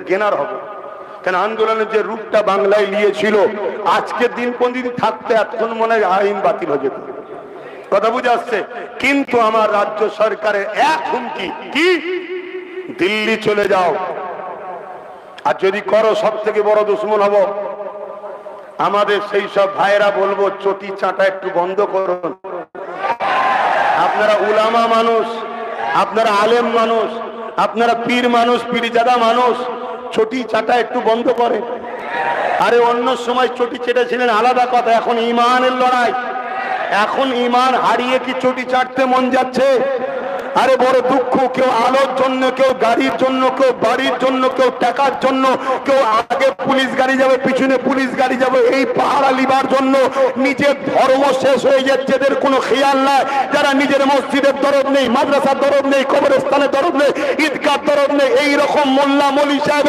Gainer হবে। কেন আন্দোলনের যে রূপটা বাংলায় নিয়েছিল, আজকের দিন কোন দিন থাকতে এতক্ষণ মনে হয় আইন বাতিল হয়ে যেত। কথা বুঝে আসছে? কিন্তু আমার রাজ্য সরকারের এক হুমকি কি, দিল্লি চলে যাও, আর যদি করো সব থেকে বড় দুশ্মন হব। আমাদের সেই সব ভাইয়েরা বলবো চটি চাটা একটু বন্ধ করুন। আপনারা উলামা মানুষ, আপনারা আলেম মানুষ, আপনারা পীর মানুষ, পীরজাদা মানুষ, চটি চাটা একটু বন্ধ করে। আরে অন্য সময় চটি চেটেছিলেন আলাদা কথা, এখন ইমানের লড়াই। এখন ইমান হারিয়ে কি চটি চাটতে মন যাচ্ছে? আরে বড় দুঃখ, কেউ আলোর জন্য, কেউ গাড়ির জন্য, কেউ বাড়ির জন্য, কেউ টাকার জন্য, কেউ আগে পুলিশ গাড়ি যাবে, পিছনে পুলিশ গাড়ি যাবে, এই পাহারা লিবার জন্য নিজের ধর্ম শেষ হয়ে যাচ্ছে, এদের কোনো খেয়াল নাই। যারা নিজের মসজিদের দরদ নেই, মাদ্রাসার দরদ নেই, কবরস্থানের দরদ নেই, ঈদগার দরদ নেই, এইরকম মোল্লা মলি সাহেব